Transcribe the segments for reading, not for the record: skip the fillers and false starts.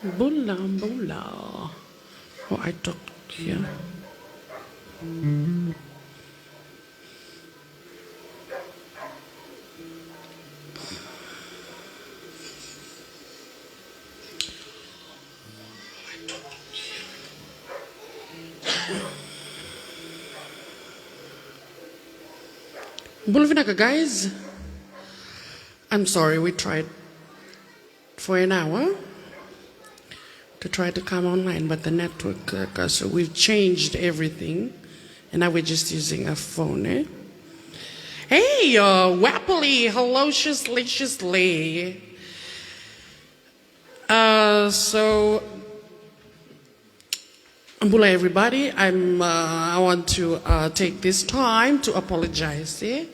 Bula, bula. Oh, I talked here. Bulvinaka, guys. I'm sorry, we tried for an hour to try to come online, but the network, so we've changed everything, and now we're just using a phone, eh? Hey, wappily, hellociously. So, Ambula, everybody, I want to take this time to apologize, eh?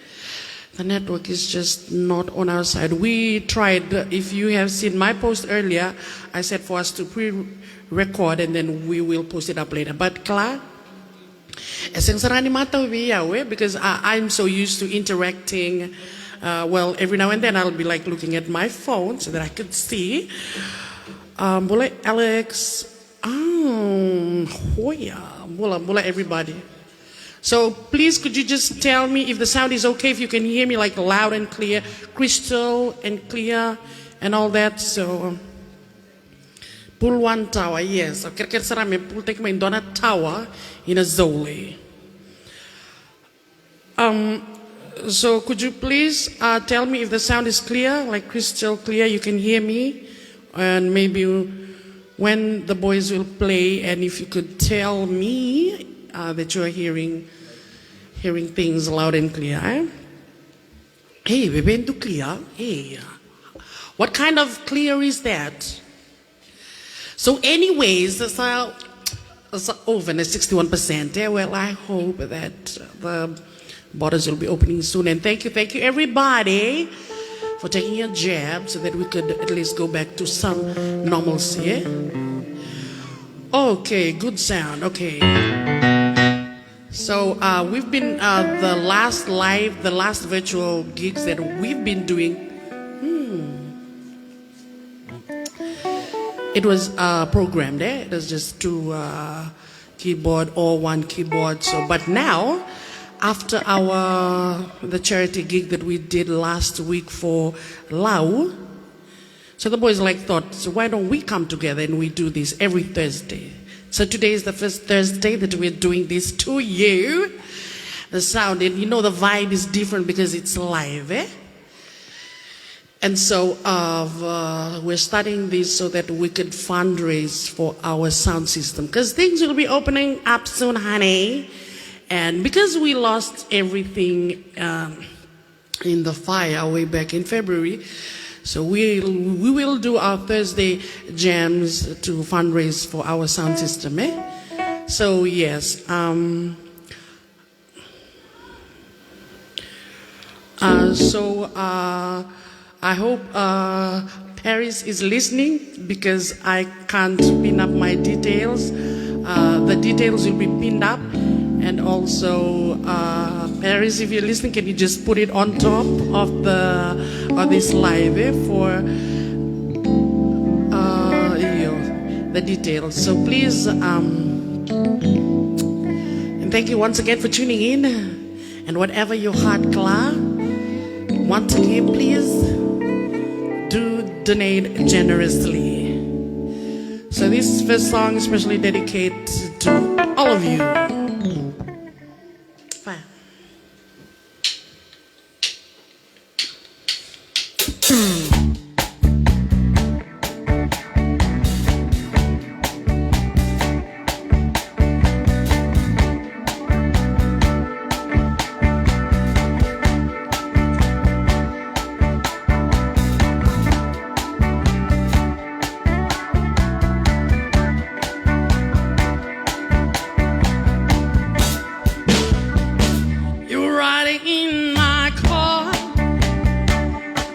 The network is just not on our side. We tried, if you have seen my post earlier, I said for us to pre-record and then we will post it up later. But Kla, because I'm so used to interacting. Well, every now and then I'll be like looking at my phone so that I could see. Boleh Alex, Hoya, boleh everybody. So please, could you just tell me if the sound is okay, if you can hear me like loud and clear, crystal and clear and all that. So, Pulwan Tower, yes. Kira-kira sarame pul tek main dona tower in a Zole. So could you please tell me if the sound is clear, like crystal clear, you can hear me, and maybe when the boys will play, and if you could tell me that you are hearing things loud and clear. Eh? Hey, we've been to clear. Hey, what kind of clear is that? So, anyways, it's over 61%. Yeah, well, I hope that the borders will be opening soon. And thank you, everybody, for taking your jab so that we could at least go back to some normalcy. Eh? Okay, good sound. Okay. So we've been the last virtual gigs that we've been doing. It was programmed. It was just two keyboard or one keyboard. So, but now, after the charity gig that we did last week for Lau, so the boys thought, so why don't we come together and we do this every Thursday? So today is the first Thursday that we're doing this to you. The sound, and you know the vibe is different because it's live, eh? And so we're starting this so that we could fundraise for our sound system. Because things will be opening up soon, honey. And because we lost everything in the fire way back in February, so we will do our Thursday jams to fundraise for our sound system, eh? So yes, I hope Paris is listening because I can't pin up my details. The details will be pinned up, and also Paris, if you're listening, can you just put it on top of this live for the details. So please, and thank you once again for tuning in. And whatever your heart want to give, please do donate generously. So this first song is especially dedicated to all of you. Fine. You're riding in my car.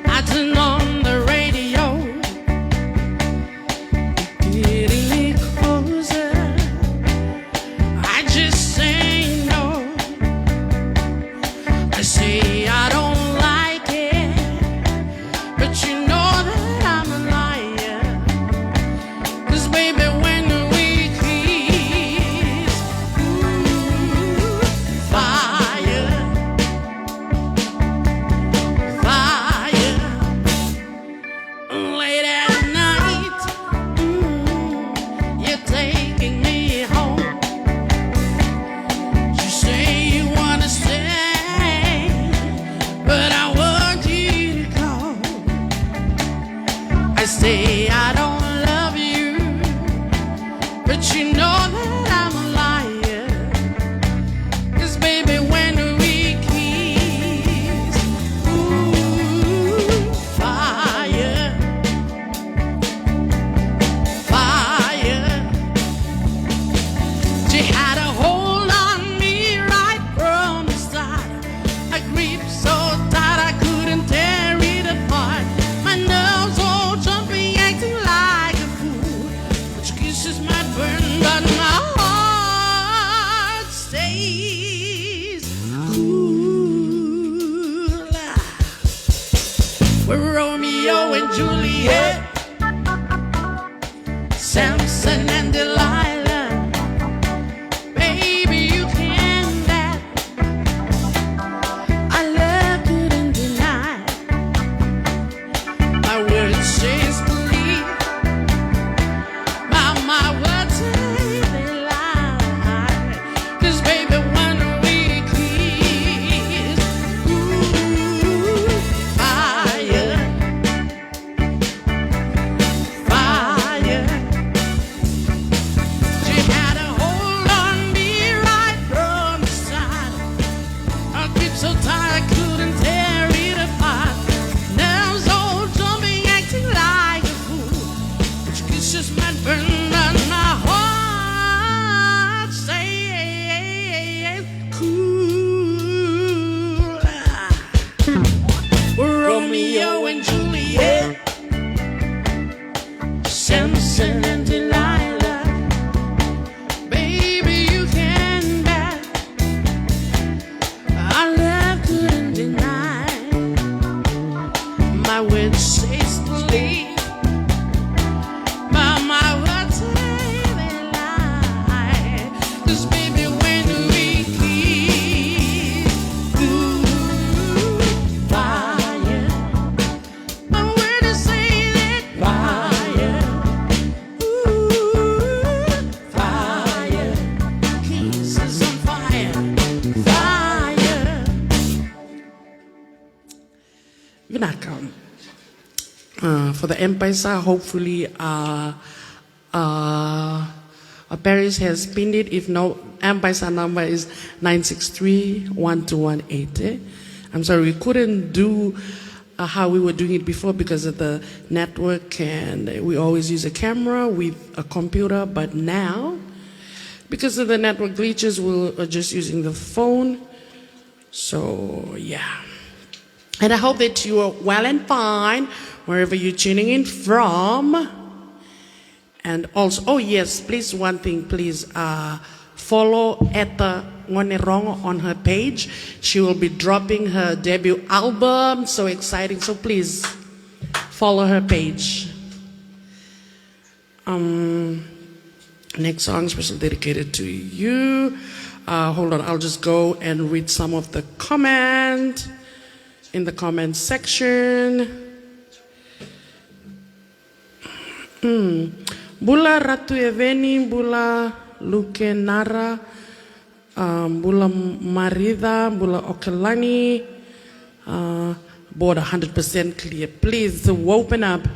I turn on say I don't love you, but you know that I'm a liar. 'Cause baby, when we kiss, ooh, fire, fire. She had a hold on me right from the start. I gripped so tight I couldn't tear it apart. My nerves all jumping, acting like a fool. But your kisses might burn, but my heart stays cool. We're Romeo and Juliet, Samson and Delilah. Baby, you can bet I love couldn't deny. My words says believe, but my words say they lie. 'Cause baby, when we kiss, ooh, fire, fire. She had a hold on me right from the start. I gripped so tight I couldn't tear it apart. Nerves all jumping, acting like a fool. But your kisses might burn, but my heart stays cool. We're Romeo and Juliet, Samson and Delilah. Baby, you can bet our love couldn't deny. My words say believe, but my words say they lie. 'Cause baby, when we kiss, ooh, fire. My words say that fire, ooh, fire. Kisses on fire, fire. Vinaka. For the M-Pesa, hopefully Paris has pinned it. If no, M-Pesa number is 963-1218. I'm sorry, we couldn't do how we were doing it before because of the network, and we always use a camera with a computer. But now, because of the network glitches, we're just using the phone. So, yeah. And I hope that you are well and fine wherever you're tuning in from. And also, oh yes, please, one thing, please follow Etta Ngonerong on her page. She will be dropping her debut album. So exciting. So please follow her page. Next song, special dedicated to you. Hold on, I'll just go and read some of the comment in the comment section. Bula Ratu Eveni, Bula Luke Nara, Bula Marida, Bula Okalani, board 100% clear. Please open up.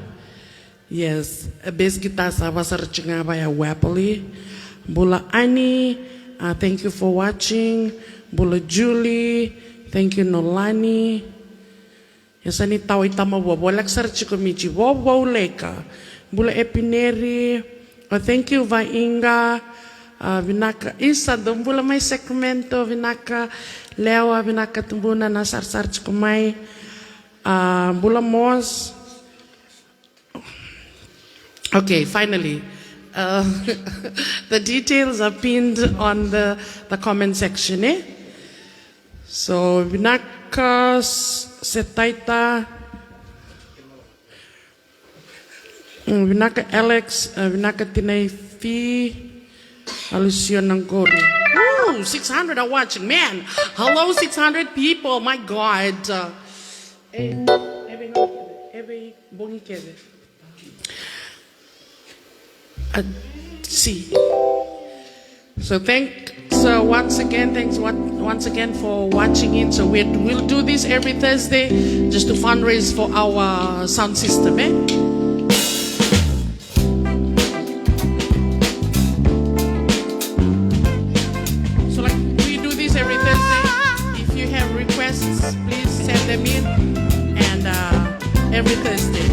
Yes, base kita sa searching by Wapoli. Bula Ani, thank you for watching. Bula Julie, thank you Nolani. Yes, ani tau itama wabolak search ko michi wo leka. Bula Epineri, thank you Vainga, Vinaka Isa, Bula mai Sacramento, Vinaka Lewa, Vinaka Tumbuna na search ko mai. Bula Mos. Okay, finally, the details are pinned on the comment section. So, Vinaka Setaita, Vinaka Alex, Vinaka Tinaifi, Alucion Nangoro. Ooh, 600 are watching. Man, hello 600 people, my God. See. So thanks once again for watching it. So we'll do this every Thursday just to fundraise for our sound system. every Thursday.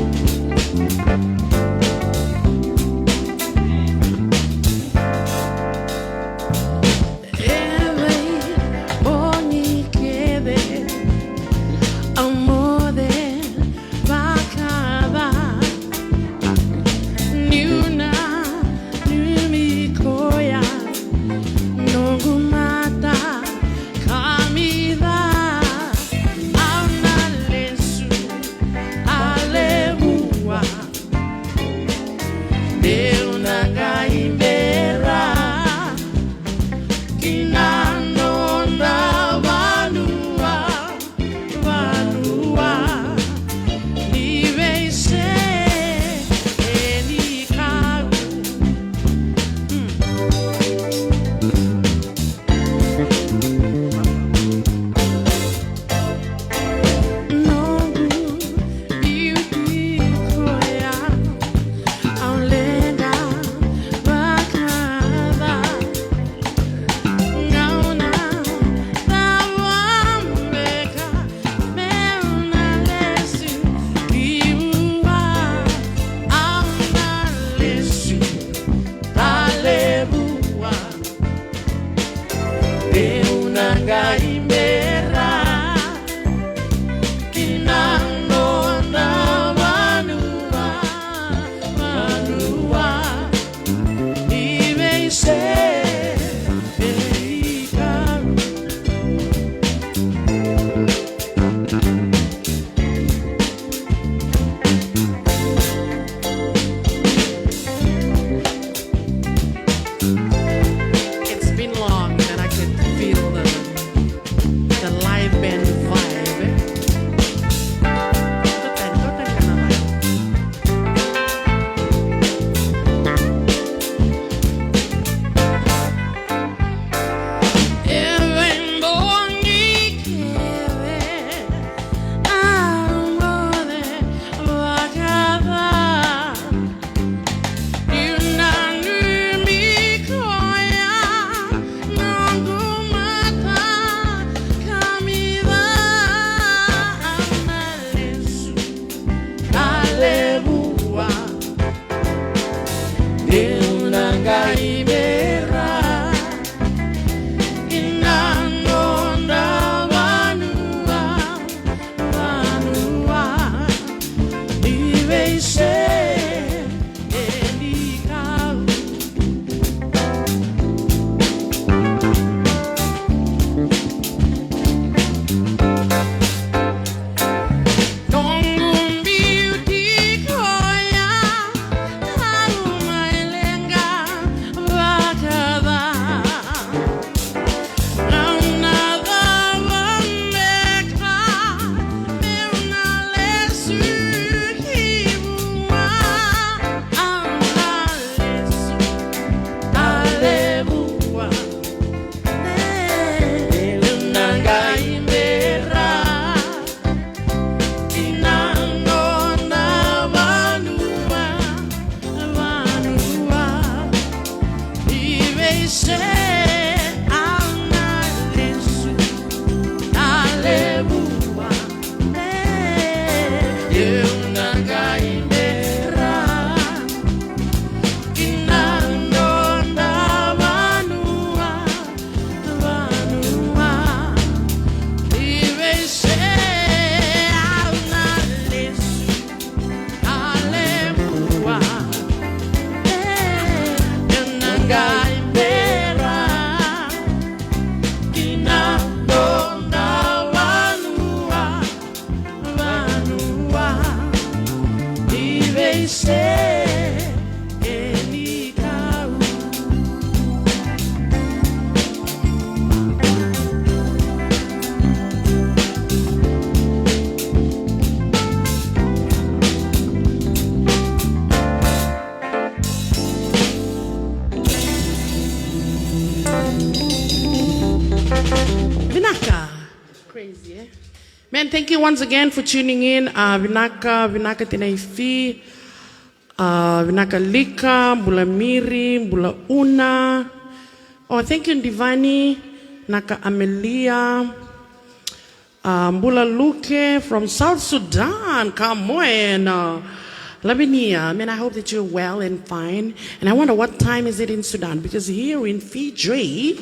Crazy, eh? Man, thank you once again for tuning in. Vinaka Tinaifi, Vinaka Lika, Bula Miri, Bula Una. Oh, thank you, Divani, Naka Amelia. Mbula Luke from South Sudan. Come on. Lavinia, man, I hope that you're well and fine. And I wonder what time is it in Sudan? Because here in Fiji,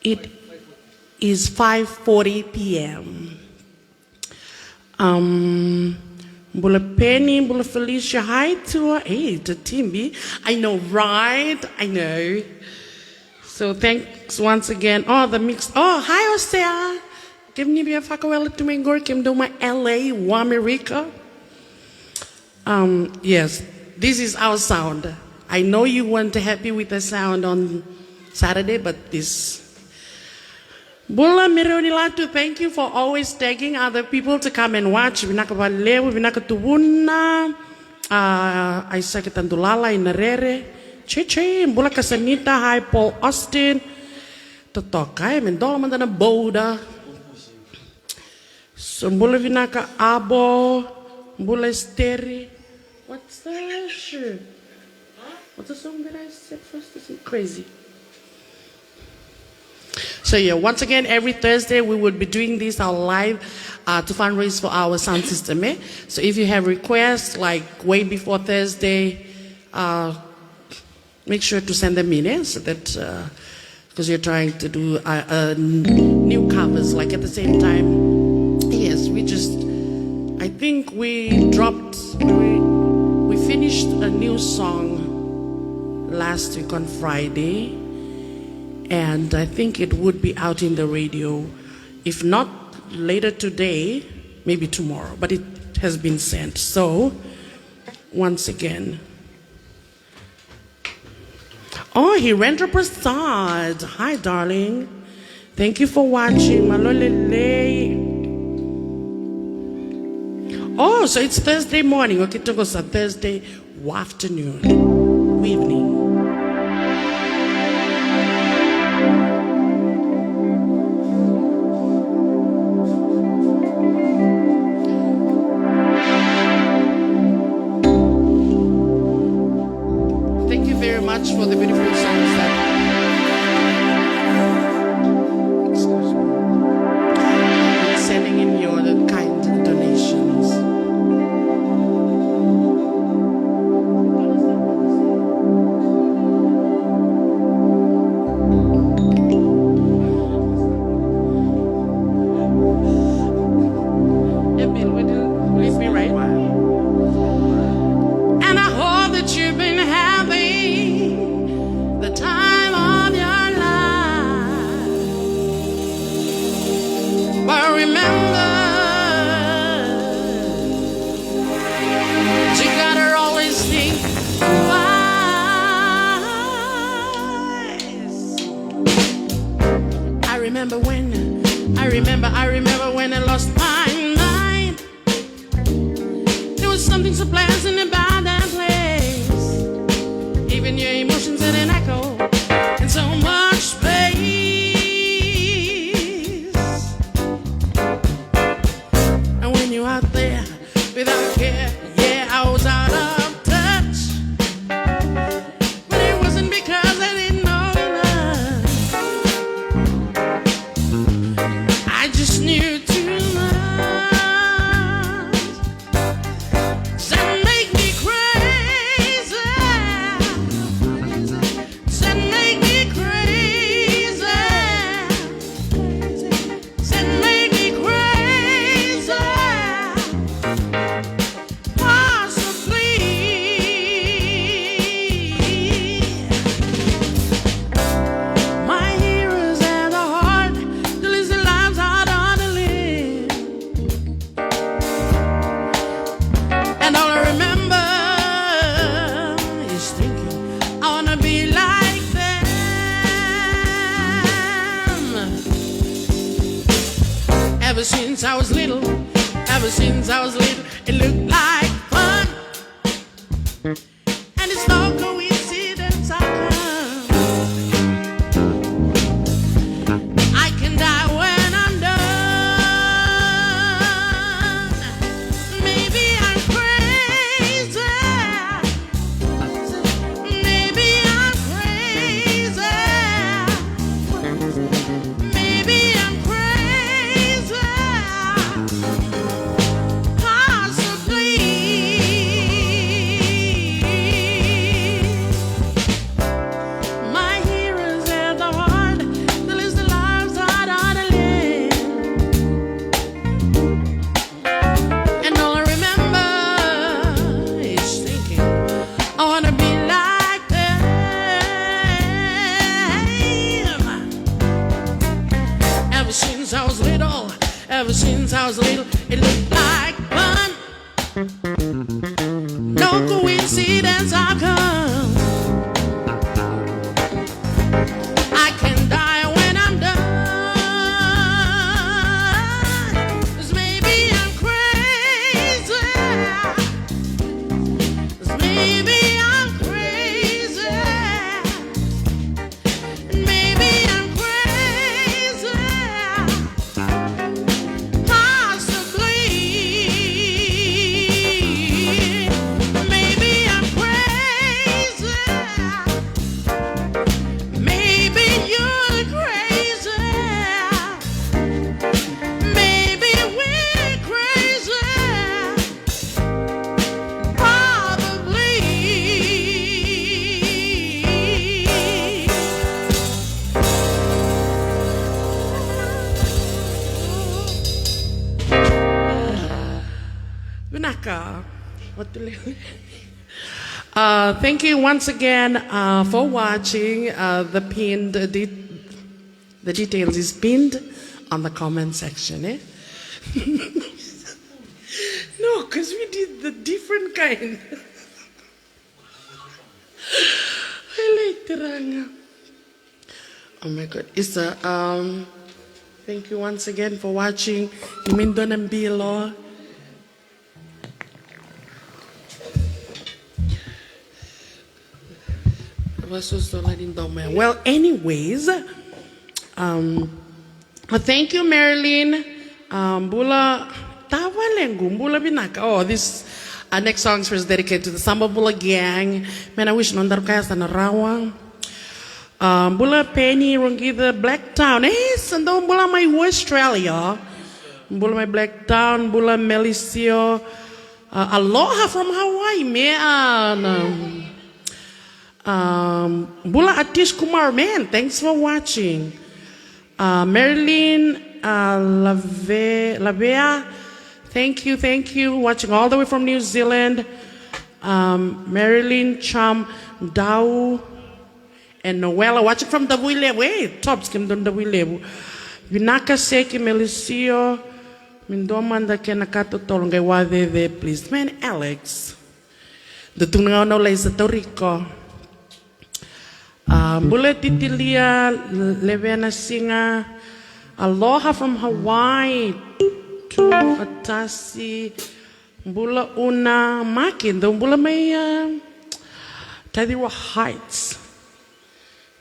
it is 5:40 p.m. Mbula Penny, Mbula Felicia, hi to her. Hey, to Timby. I know, right? I know. So thanks once again. Oh, the mix. Oh, hi, Osea. Kim ni biya fakawela tumengor kim do my LA America. Yes, this is our sound. I know you weren't happy with the sound on Saturday, but this. Bula Mironilatu, thank you for always tagging other people to come and watch. Vinaka Valeu, Vinaka Tuwuna, Isaac Tandulala, Inarere, Cheche, Bula Casanita, hi, Paul Austin, Totokai, Mendola Mandana Boda. So Bula Vinaka Abo, Bula Steri. What's that? Sure. What's the song that I said first? Is it Crazy? So yeah, once again, every Thursday we will be doing this our live to fundraise for our sound system. So if you have requests like way before Thursday, make sure to send them in, so that because you're trying to do new covers, like at the same time. Yes, I think we finished a new song last week on Friday. And I think it would be out in the radio, if not later today, maybe tomorrow, but it has been sent. So, once again. Oh, Hirendra Prasad. Hi, darling. Thank you for watching. Malolele. Oh, so it's Thursday morning. Okay, Togosa, Thursday afternoon, evening. For the beautiful songs that sending in your kind donations. Will it be right? And I hope that you've been having the time of your life. But remember, you gotta always think twice. I remember when I lost my mind. There was something so pleasant about that place. Even your emotions had an echo and so much space. And when you're out there without care, yeah, I was out of touch. But it wasn't because I didn't know love. I just knew too much. That make me crazy. That make me crazy. That make me crazy. Possibly. My heroes have a heart to live the lives hard on to live. And all I remember is thinking, I wanna be like them. Ever since I was little, it looked like fun. And it's no coincidence I come. I can die when I'm done. Maybe I'm crazy. Maybe I'm crazy. I was little, it looked like fun. No coincidence how come I can die when I'm done. 'Cause maybe I'm crazy. 'Cause maybe I'm crazy. Maybe I'm crazy. Possibly. Maybe I'm crazy. Maybe you're crazy. Maybe we're crazy. Probably. Vinaka, what do you thank you once again for watching. The details is pinned on the comment section. Eh? No, because we did the different kind. I like teranga. Oh my God, Isa. Thank you once again for watching. Imindo ng Bilo. Well, anyways, thank you, Marilyn. Bula Tavalengu, Bula Binaka. Oh, this next song is dedicated to the Samba Bula gang. Man, I wish Nandar Kaya sana rawa. Bula Penny Rongida Blacktown. Hey, sando Bula my Australia. Bula my Blacktown. Bula Melicio. Aloha from Hawaii, man. Bula Atish Kumar, man, thanks for watching. Marilyn Lavea, thank you, watching all the way from New Zealand. Marilyn Cham Dau and Noella, watching from Davuilebu. Hey, tops kim don Davuilebu. Vinaka Seki Melicio, Mindomanda Kenakato Tolongai Wade there, please. Man, Alex. The Tungao no Laisa Toriko. Bula Titilia Levena Singer, aloha from Hawaii to Atasi, Bula Una Makin, the Bula May Tadiwa Heights,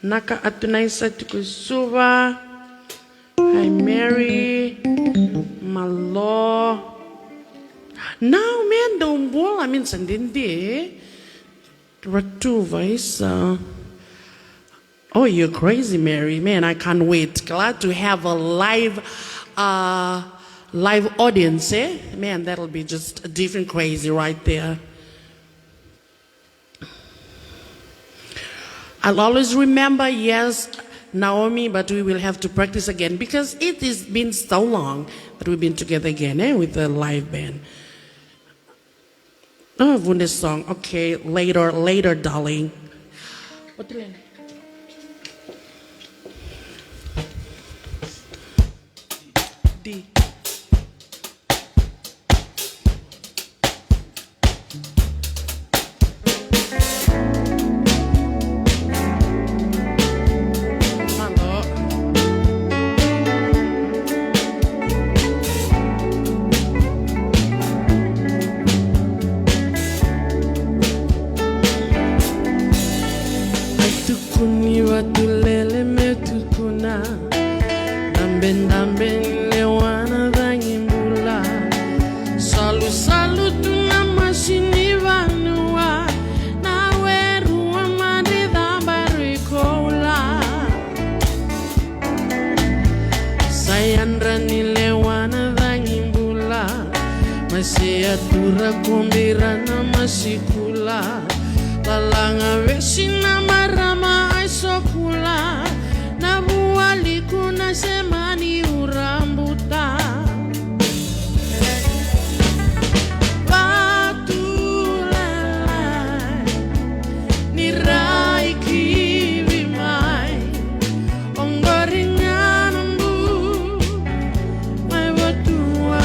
Naka Atunaisa Tukusuva, Hi Mary, Malo. Now, man, don't bula, I mean, Sandindi, Ratuva is. Oh, you're crazy, Mary. Man, I can't wait. Glad to have a live audience, eh? Man, that'll be just a different crazy right there. I'll always remember, yes, Naomi, but we will have to practice again because it has been so long that we've been together again, eh? With the live band. Oh, Wunde song. Okay, later, darling. What do you mean? D. Dura kumbira na masikula Lalanga vesina marama aisokula Na buali kuna semani urambuta Batulala Nirai kiwi mai Ongoringa nambu Mai batua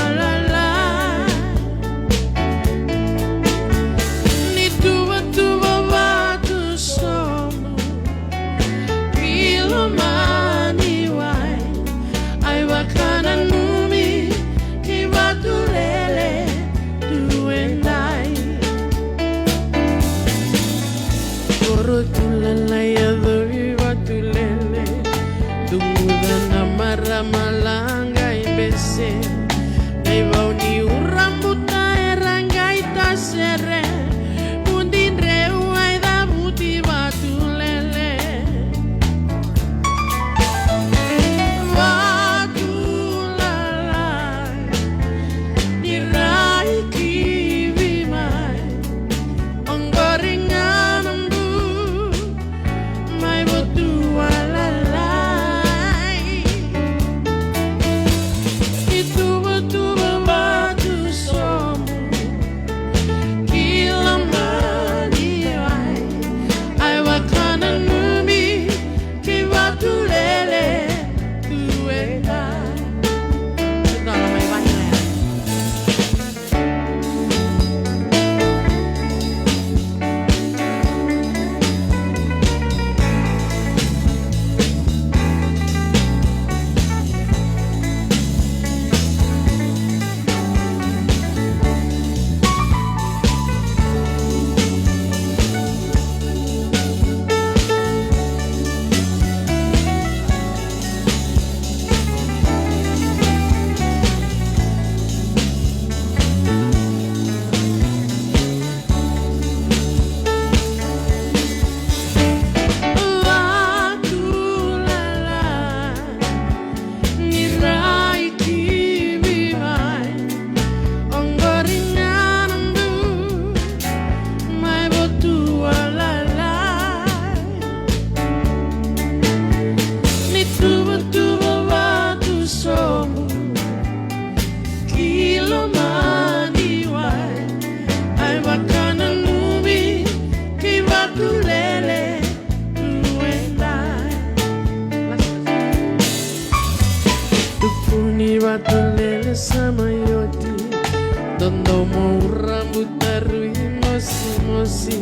Tondo moura mutarui mosi mosi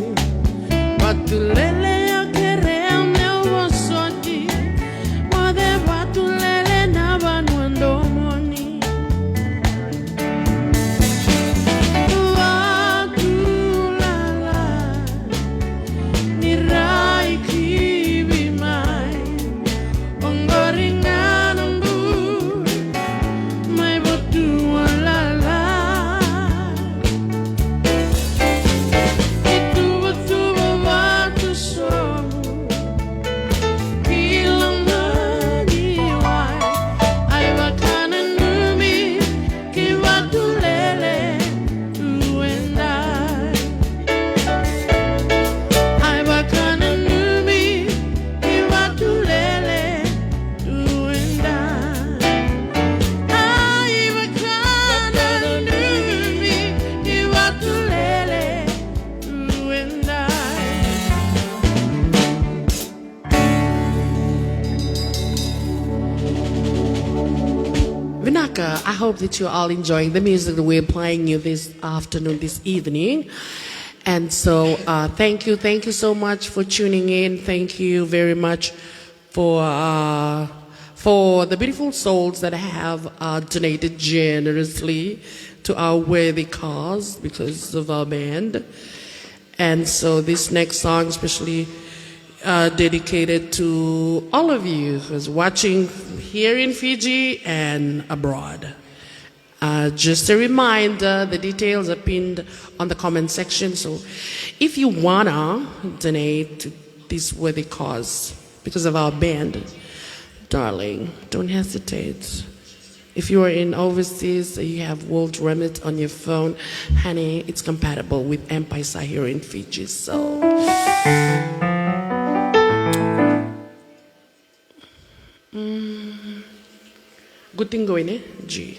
Batulele ya kere meu vosoti Mode batulele na banuando moni Batulala Nirai kibi mai Ongoringan umbu Mai botualala Vinaka, I hope that you're all enjoying the music that we're playing you this afternoon, this evening. And so thank you so much for tuning in. Thank you very much for the beautiful souls that have donated generously to our worthy cause because of our band. And so this next song especially dedicated to all of you who's watching here in Fiji and abroad. Just a reminder, the details are pinned on the comment section. So if you wanna donate to this worthy cause because of our band, darling, don't hesitate. If you are in overseas, you have World Remit on your phone, honey, it's compatible with M-Pesa here in Fiji. So. Good thing going, eh? G.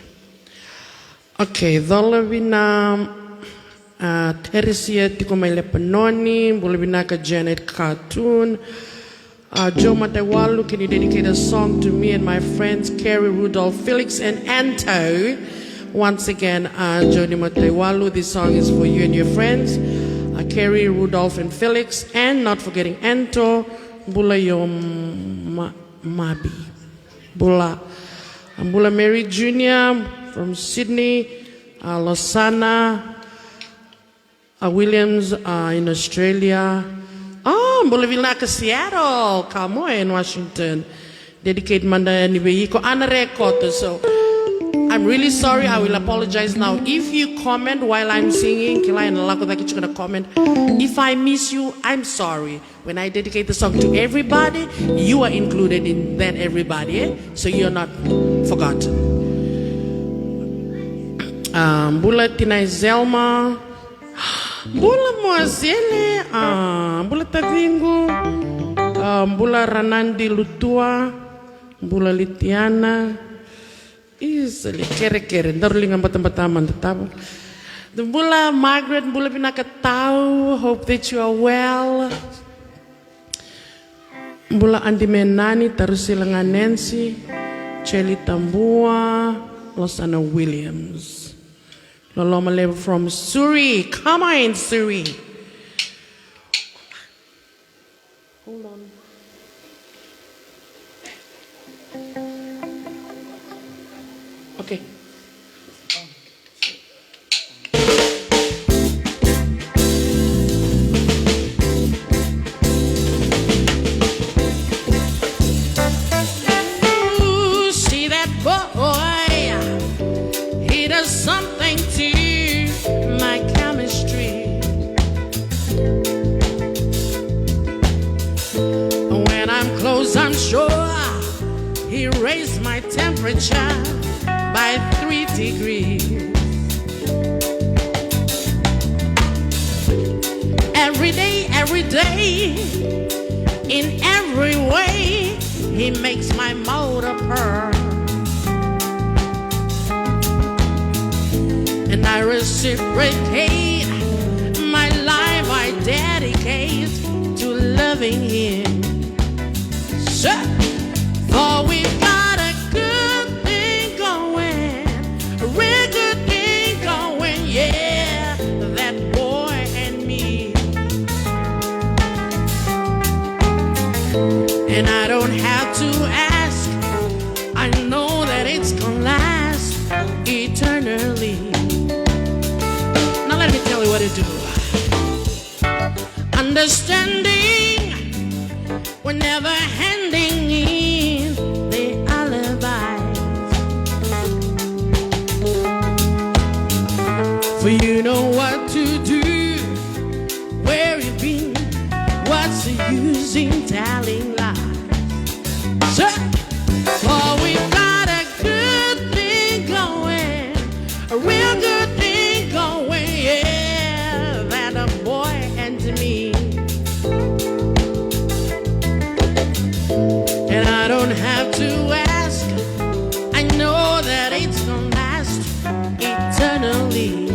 Okay, Dolavina Teresia Tikomele Panoni, Bolavina Janet Cartoon. Joe Matewalu, can you dedicate a song to me and my friends, Carrie, Rudolph, Felix, and Anto? Once again, Joni Matewalu, this song is for you and your friends, Carrie, Rudolph, and Felix, and not forgetting Anto, Bula Yom Mabi. Bula Mary Jr. from Sydney, Losana, Williams in Australia. Bula Vilnaka, Seattle, Kamoe in Washington. Dedicate Manda Nibeiko Ana record. So I'm really sorry. I will apologize now. If you comment while I'm singing, Kila and Lako that you're gonna comment. If I miss you, I'm sorry. When I dedicate the song to everybody, you are included in that everybody, eh? So you're not forgotten. Bula Tinai Zelma, Bula Moazele, Bula Tavingu, Bula Ranandi Lutua, Bula Litiana, easily kere darling ang batang-bataman tatabo. The Bula Margaret, Bula Pinakatao, hope that you are well. Bula Andi Menani, Tarusilangan Nancy, Chelly Tambua, Losana Williams. Loloma Level from Surrey. Come on, Surrey. Hold on. Okay. Something to my chemistry. When I'm close, I'm sure he raised my temperature by 3 degrees. Every day, in every way, he makes my motor purr. And I reciprocate my life, I dedicate to loving him. So, for we've got a good thing going, a real good thing going, yeah. eternally. Now let me tell you what to do. Understanding, we're never handing in the alibis. For you know what to do, where you've been, what's the use in telling lies? So, oh, we've got a good thing going, a real good thing going, yeah, that a boy and me. And I don't have to ask, I know that it's gonna last eternally.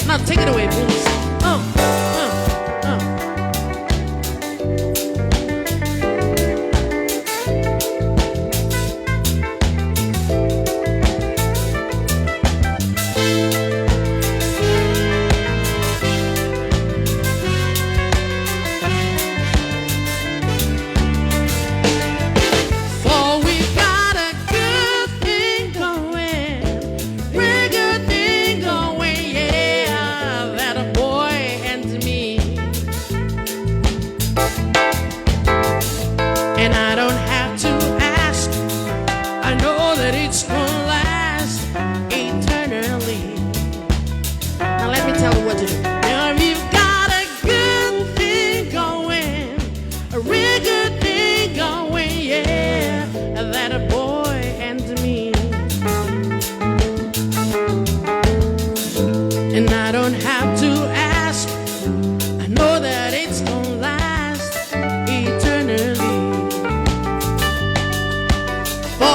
Now take it away, please.